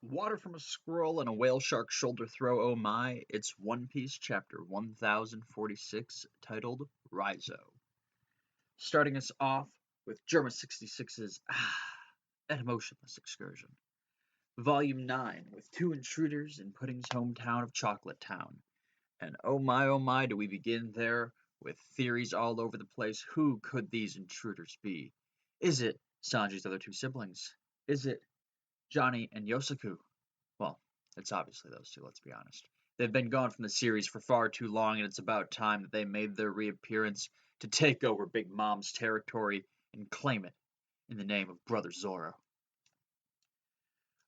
Water from a scroll and a whale shark shoulder throw, oh my, it's One Piece chapter 1046, titled Raizo. Starting us off with Germa 66's An Emotionless Excursion. Volume 9, with two intruders in Pudding's hometown of Chocolate Town. And oh my, do we begin there with theories all over the place. Who could these intruders be? Is it Sanji's other two siblings? Is it Johnny and Yosaku? Well, it's obviously those two, let's be honest. They've been gone from the series for far too long, and it's about time that they made their reappearance to take over Big Mom's territory and claim it in the name of Brother Zoro.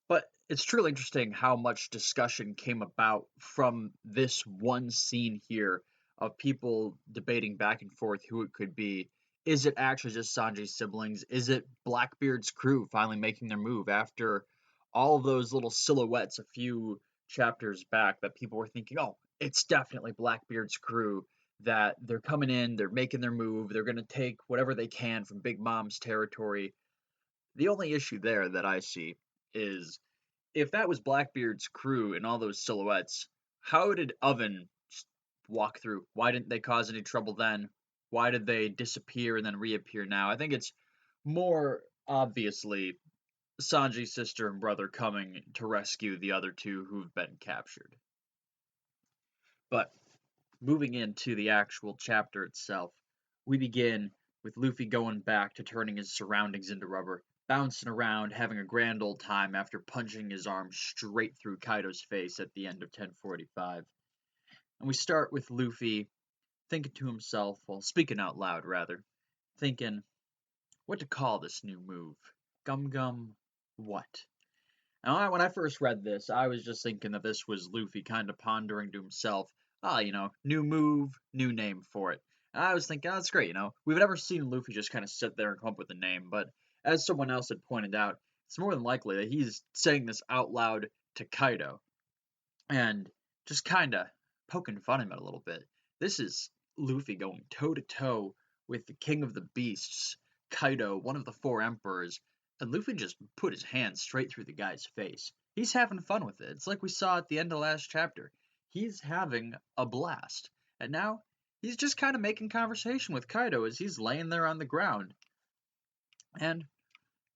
But it's truly interesting how much discussion came about from this one scene here of people debating back and forth who it could be. Is it actually just Sanji's siblings? Is it Blackbeard's crew finally making their move after all of those little silhouettes a few chapters back that people were thinking, oh, it's definitely Blackbeard's crew, that they're coming in, they're making their move, they're going to take whatever they can from Big Mom's territory. The only issue there that I see is if that was Blackbeard's crew and all those silhouettes, how did Oven walk through? Why didn't they cause any trouble then? Why did they disappear and then reappear now? I think it's more obviously Sanji's sister and brother coming to rescue the other two who've been captured. But moving into the actual chapter itself, we begin with Luffy going back to turning his surroundings into rubber, bouncing around, having a grand old time after punching his arm straight through Kaido's face at the end of 1045. And we start with Luffy thinking to himself, well, speaking out loud rather, thinking what to call this new move. Gum Gum what? Now, when I first read this, I was just thinking that this was Luffy kind of pondering to himself, new move, new name for it. And I was thinking, oh, that's great, We've never seen Luffy just kind of sit there and come up with a name, but as someone else had pointed out, it's more than likely that he's saying this out loud to Kaido and just kind of poking fun at him a little bit. This is Luffy going toe to toe with the King of the Beasts, Kaido, one of the four emperors, and Luffy just put his hand straight through the guy's face. He's having fun with it. It's like we saw at the end of last chapter. He's having a blast. And now he's just kind of making conversation with Kaido as he's laying there on the ground. And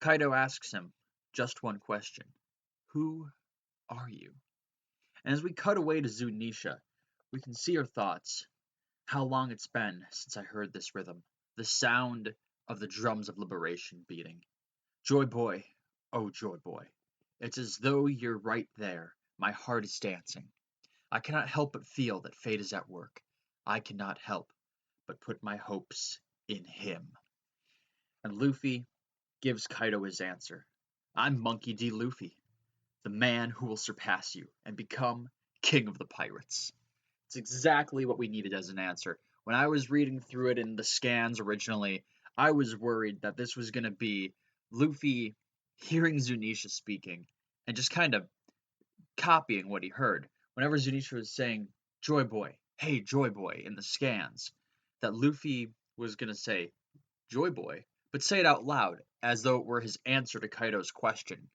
Kaido asks him just one question. Who are you? And as we cut away to Zunisha, we can see her thoughts. How long it's been since I heard this rhythm, the sound of the drums of liberation beating. Joy boy, oh joy boy, it's as though you're right there. My heart is dancing. I cannot help but feel that fate is at work. I cannot help but put my hopes in him. And Luffy gives Kaido his answer. I'm Monkey D. Luffy, the man who will surpass you and become king of the pirates. It's exactly what we needed as an answer. When I was reading through it in the scans originally, I was worried that this was going to be Luffy hearing Zunisha speaking and just kind of copying what he heard. Whenever Zunisha was saying, Joy Boy, hey Joy Boy, in the scans, that Luffy was going to say, Joy Boy, but say it out loud, as though it were his answer to Kaido's question.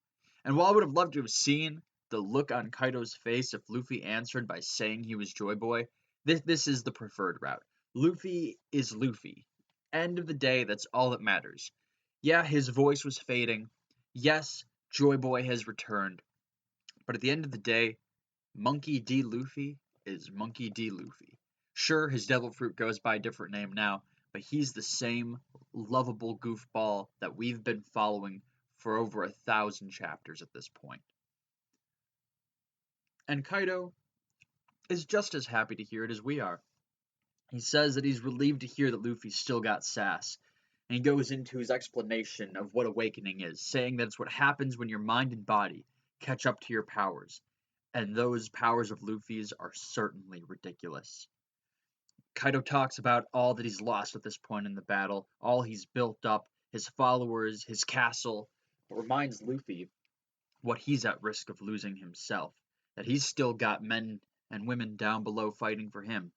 And while I would have loved to have seen the look on Kaido's face if Luffy answered by saying he was Joy Boy, this is the preferred route. Luffy is Luffy. End of the day, that's all that matters. Yeah, his voice was fading. Yes, Joy Boy has returned. But at the end of the day, Monkey D. Luffy is Monkey D. Luffy. Sure, his devil fruit goes by a different name now, but he's the same lovable goofball that we've been following for over 1,000 chapters at this point. And Kaido is just as happy to hear it as we are. He says that he's relieved to hear that Luffy's still got sass, and he goes into his explanation of what awakening is, saying that it's what happens when your mind and body catch up to your powers, and those powers of Luffy's are certainly ridiculous. Kaido talks about all that he's lost at this point in the battle, all he's built up, his followers, his castle, but reminds Luffy what he's at risk of losing himself, that he's still got men and women down below fighting for him.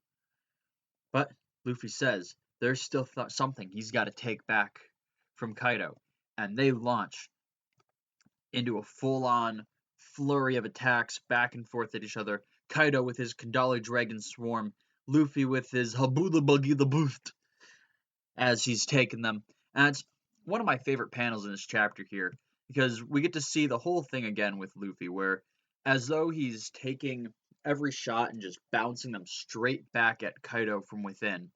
But Luffy says there's still something he's got to take back from Kaido, and they launch into a full-on flurry of attacks back and forth at each other. Kaido with his Kandali Dragon Swarm, Luffy with his Habula Buggy the Boost as he's taken them. And it's one of my favorite panels in this chapter here, because we get to see the whole thing again with Luffy, where as though he's taking every shot and just bouncing them straight back at Kaido from within.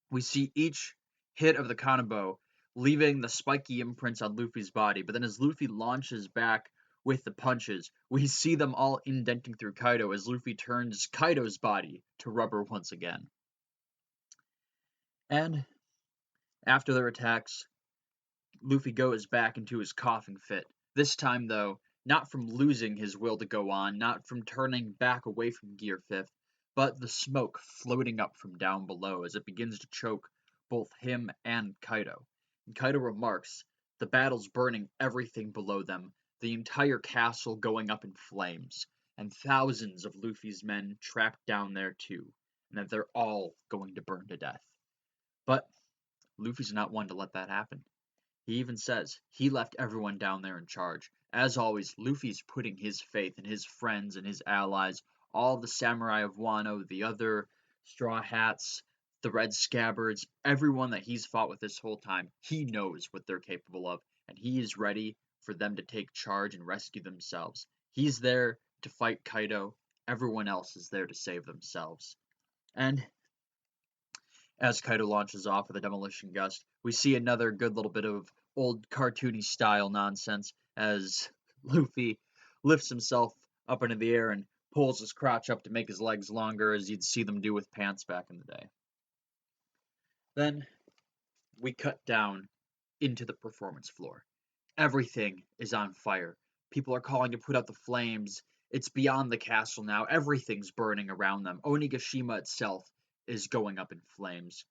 We see each hit of the Kanabo leaving the spiky imprints on Luffy's body, but then as Luffy launches back with the punches, we see them all indenting through Kaido as Luffy turns Kaido's body to rubber once again. And after their attacks, Luffy goes back into his coughing fit. This time, though, not from losing his will to go on, not from turning back away from Gear 5th, but the smoke floating up from down below as it begins to choke both him and Kaido. And Kaido remarks, the battle's burning everything below them, the entire castle going up in flames, and thousands of Luffy's men trapped down there too, and that they're all going to burn to death. But Luffy's not one to let that happen. He even says he left everyone down there in charge. As always, Luffy's putting his faith in his friends and his allies, all the samurai of Wano, the other Straw Hats, the Red Scabbards, everyone that he's fought with this whole time. He knows what they're capable of, and he is ready for them to take charge and rescue themselves. He's there to fight Kaido. Everyone else is there to save themselves. And as Kaido launches off with a demolition gust, we see another good little bit of old cartoony style nonsense as Luffy lifts himself up into the air and pulls his crotch up to make his legs longer, as you'd see them do with pants back in the day. Then we cut down into the performance floor. Everything is on fire. People are calling to put out the flames. It's beyond the castle now. Everything's burning around them. Onigashima itself is going up in flames.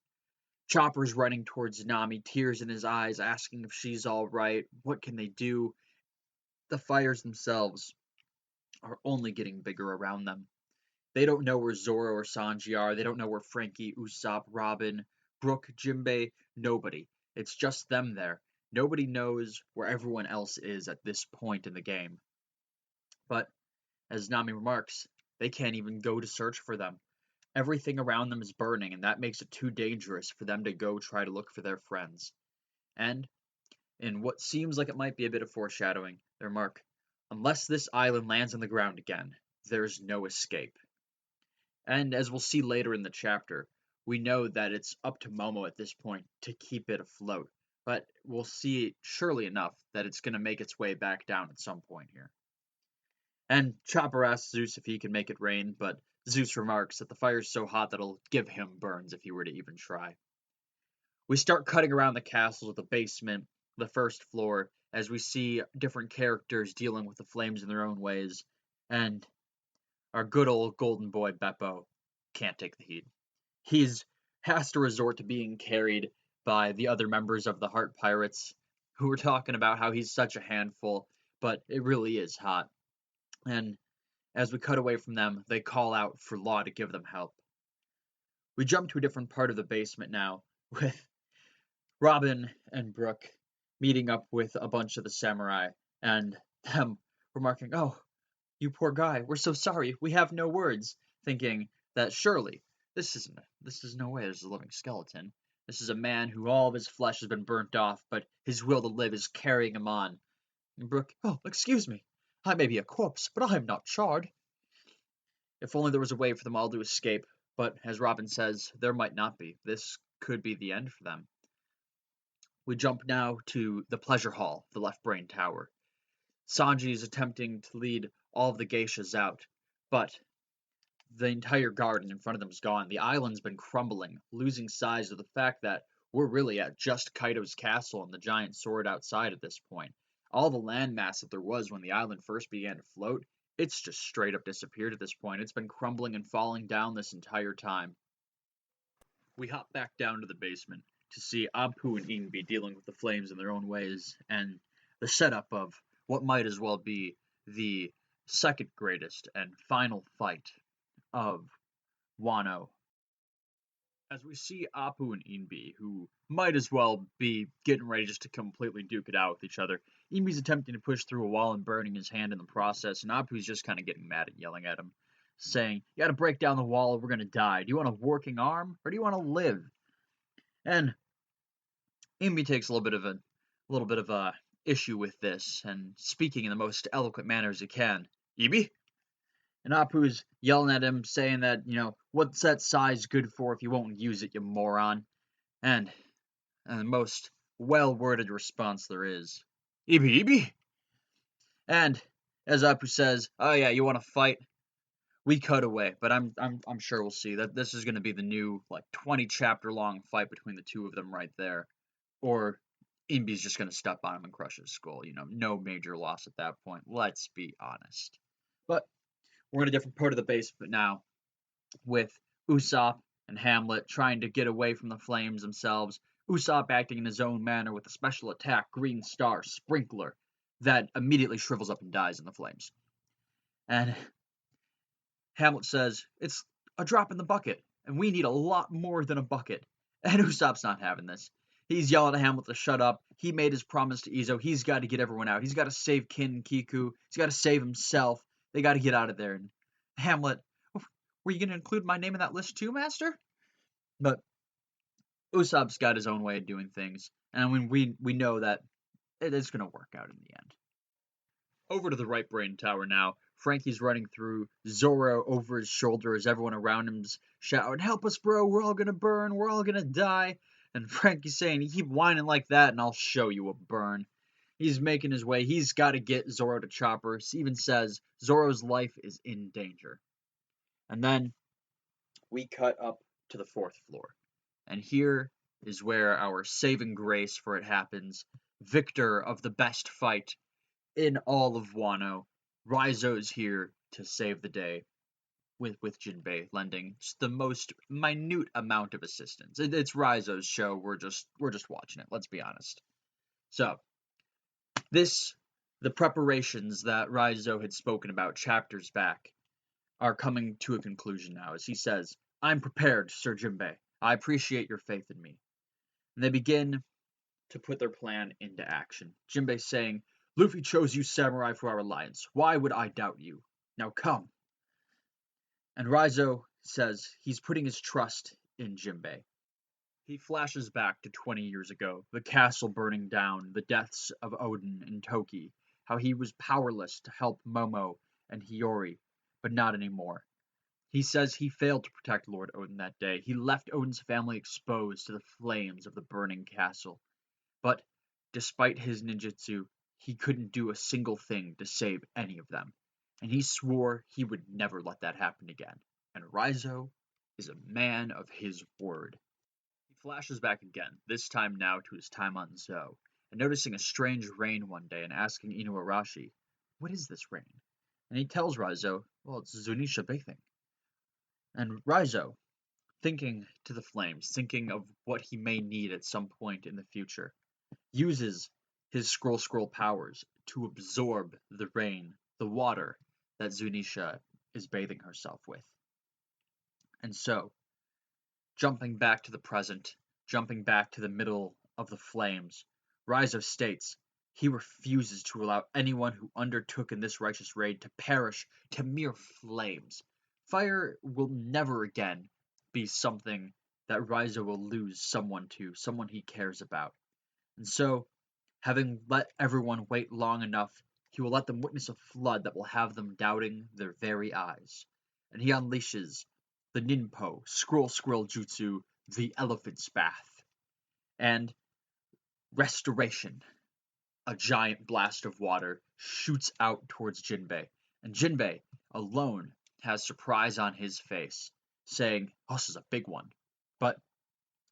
Chopper's running towards Nami, tears in his eyes, asking if she's all right. What can they do? The fires themselves are only getting bigger around them. They don't know where Zoro or Sanji are. They don't know where Frankie, Usopp, Robin, Brook, Jimbei, nobody. It's just them there. Nobody knows where everyone else is at this point in the game. But, as Nami remarks, they can't even go to search for them. Everything around them is burning, and that makes it too dangerous for them to go try to look for their friends. And, in what seems like it might be a bit of foreshadowing, they remark, unless this island lands on the ground again, there's no escape. And as we'll see later in the chapter, we know that it's up to Momo at this point to keep it afloat. But we'll see, surely enough, that it's going to make its way back down at some point here. And Chopper asks Zeus if he can make it rain, but Zeus remarks that the fire's so hot that it'll give him burns if he were to even try. We start cutting around the castle to the basement, the first floor, as we see different characters dealing with the flames in their own ways, and our good old golden boy Beppo can't take the heat. He has to resort to being carried by the other members of the Heart Pirates, who were talking about how he's such a handful, but it really is hot. And as we cut away from them, they call out for Law to give them help. We jump to a different part of the basement now, with Robin and Brook meeting up with a bunch of the samurai, and them remarking, oh, you poor guy, we're so sorry, we have no words, thinking that surely this is no way this is a living skeleton. This is a man who all of his flesh has been burnt off, but his will to live is carrying him on. And Brook, oh, excuse me, I may be a corpse, but I am not charred. If only there was a way for them all to escape, but as Robin says, there might not be. This could be the end for them. We jump now to the pleasure hall, the left brain tower. Sanji is attempting to lead all of the geishas out, but the entire garden in front of them is gone. The island's been crumbling, losing size to the fact that we're really at just Kaido's castle and the giant sword outside at this point. All the landmass that there was when the island first began to float, it's just straight up disappeared at this point. It's been crumbling and falling down this entire time. We hop back down to the basement to see Apu and Inbi dealing with the flames in their own ways, and the setup of what might as well be the second greatest and final fight of Wano. As we see Apu and Inbi, who might as well be getting ready just to completely duke it out with each other. Imi's attempting to push through a wall and burning his hand in the process, and Apu's just kind of getting mad and yelling at him, saying, "You gotta break down the wall or we're gonna die. Do you want a working arm or do you want to live?" And Imi takes a little bit of a issue with this, and speaking in the most eloquent manner as he can, "Imi?" And Apu's yelling at him, saying that, what's that size good for if you won't use it, you moron? And the most well-worded response there is, "Ibi, Ibi?" And as Apu says, "Oh yeah, you want to fight?" We cut away, but I'm sure we'll see that this is going to be the new 20 chapter long fight between the two of them right there, or Imbi's just going to step on him and crush his skull. No major loss at that point. Let's be honest. But we're in a different part of the basement now, with Usopp and Hamlet trying to get away from the flames themselves. Usopp acting in his own manner with a special attack, Green Star Sprinkler, that immediately shrivels up and dies in the flames. And Hamlet says, "It's a drop in the bucket, and we need a lot more than a bucket." And Usopp's not having this. He's yelling at Hamlet to shut up. He made his promise to Izo. He's got to get everyone out. He's got to save Kin and Kiku. He's got to save himself. They got to get out of there. And Hamlet, "Were you going to include my name in that list too, Master?" But Usopp's got his own way of doing things, and we know that it's going to work out in the end. Over to the right brain tower now. Frankie's running through, Zoro over his shoulder as everyone around him's shouting, "Help us, bro, we're all gonna burn, we're all gonna die." And Frankie's saying, "You keep whining like that and I'll show you a burn." He's making his way, he's got to get Zoro to Chopper. He even says Zoro's life is in danger. And then we cut up to the 4th floor. And here is where our saving grace for it happens. Victor of the best fight in all of Wano, Raizo's here to save the day with Jinbei lending just the most minute amount of assistance. It's Raizo's show. We're just watching it. Let's be honest. So the preparations that Raizo had spoken about chapters back are coming to a conclusion now, as he says, "I'm prepared, Sir Jinbei. I appreciate your faith in me." And they begin to put their plan into action. Jinbei saying, "Luffy chose you samurai for our alliance. Why would I doubt you? Now come." And Raizo says he's putting his trust in Jinbei. He flashes back to 20 years ago, the castle burning down, the deaths of Odin and Toki, how he was powerless to help Momo and Hiyori, but not anymore. He says he failed to protect Lord Odin that day. He left Odin's family exposed to the flames of the burning castle. But despite his ninjutsu, he couldn't do a single thing to save any of them. And he swore he would never let that happen again. And Raizo is a man of his word. He flashes back again, this time now to his time on Zou, and noticing a strange rain one day and asking Inuarashi, "What is this rain?" And he tells Raizo, "Well, it's Zunisha bathing." And Raizo, thinking to the flames, thinking of what he may need at some point in the future, uses his scroll powers to absorb the rain, the water that Zunisha is bathing herself with. And so, jumping back to the present, jumping back to the middle of the flames, Raizo states he refuses to allow anyone who undertook in this righteous raid to perish to mere flames. Fire will never again be something that Raizo will lose someone to, someone he cares about. And so, having let everyone wait long enough, he will let them witness a flood that will have them doubting their very eyes. And he unleashes the Ninpo, Scroll Jutsu, the Elephant's Bath. And Restoration, a giant blast of water, shoots out towards Jinbei. And Jinbei, alone, has surprise on his face, saying, "Oh, this is a big one." But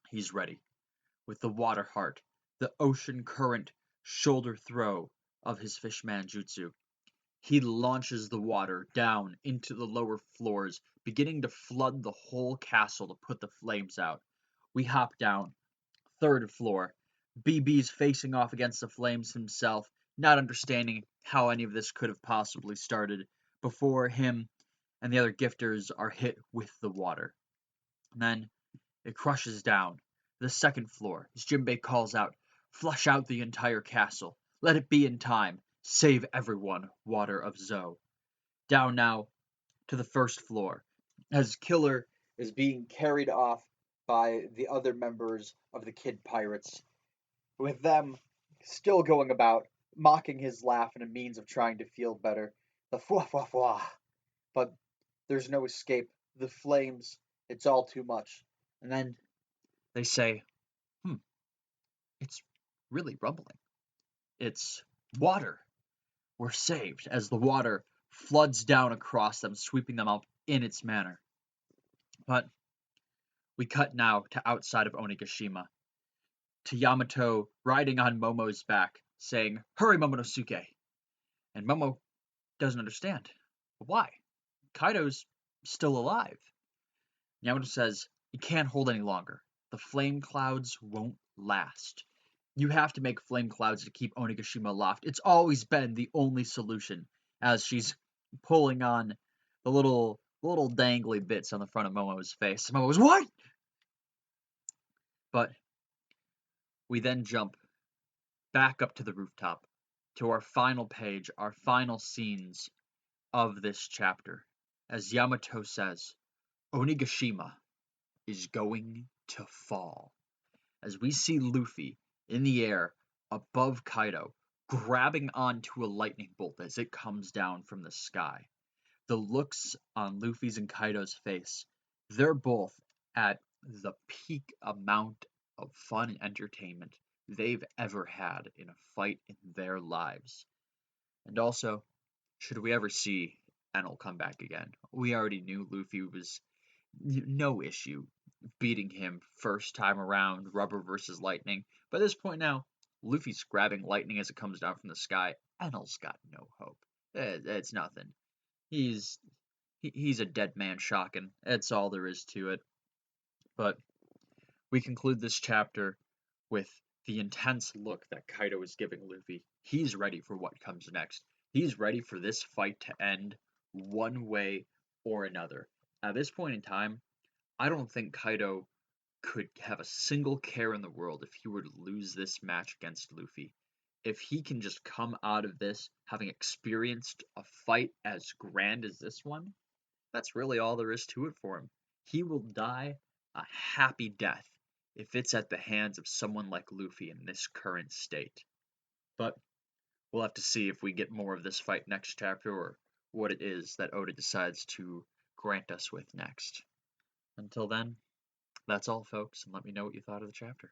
he's ready. With the water heart, the ocean current shoulder throw of his fishman jutsu, he launches the water down into the lower floors, beginning to flood the whole castle to put the flames out. We hop down. 3rd floor. BB's facing off against the flames himself, not understanding how any of this could have possibly started before him and the other gifters are hit with the water. And then it crushes down. The 2nd floor, as Jimbei calls out, "Flush out the entire castle." Let it be in time. Save everyone, Water of Zo. Down now to the first floor, as Killer is being carried off by the other members of the Kid Pirates, with them still going about, mocking his laugh in a means of trying to feel better. The fwa fwa fwa. But there's no escape. The flames, it's all too much. And then they say, hmm, it's really rumbling. It's water. We're saved, as the water floods down across them, sweeping them up in its manner. But we cut now to outside of Onigashima, to Yamato riding on Momo's back, saying, "Hurry, Momonosuke!" And Momo doesn't understand. Why? Kaido's still alive. Yamato says, "You can't hold any longer. The flame clouds won't last. You have to make flame clouds to keep Onigashima aloft. It's always been the only solution," as she's pulling on the little dangly bits on the front of Momo's face. Momo's, "What?" But we then jump back up to the rooftop, to our final page, our final scenes of this chapter, as Yamato says, "Onigashima is going to fall," as we see Luffy in the air above Kaido, grabbing onto a lightning bolt as it comes down from the sky. The looks on Luffy's and Kaido's face, they're both at the peak amount of fun and entertainment they've ever had in a fight in their lives. And also, should we ever see Enel come back again, we already knew Luffy was no issue beating him first time around, rubber versus lightning. But at this point now, Luffy's grabbing lightning as it comes down from the sky. Enel's got no hope. It's nothing. He's a dead man shocking. That's all there is to it. But we conclude this chapter with the intense look that Kaido is giving Luffy. He's ready for what comes next. He's ready for this fight to end one way or another. At this point in time, I don't think Kaido could have a single care in the world if he were to lose this match against Luffy. If he can just come out of this having experienced a fight as grand as this one, that's really all there is to it for him. He will die a happy death if it's at the hands of someone like Luffy in this current state. But we'll have to see if we get more of this fight next chapter or what it is that Oda decides to grant us with next. Until then, that's all, folks, and let me know what you thought of the chapter.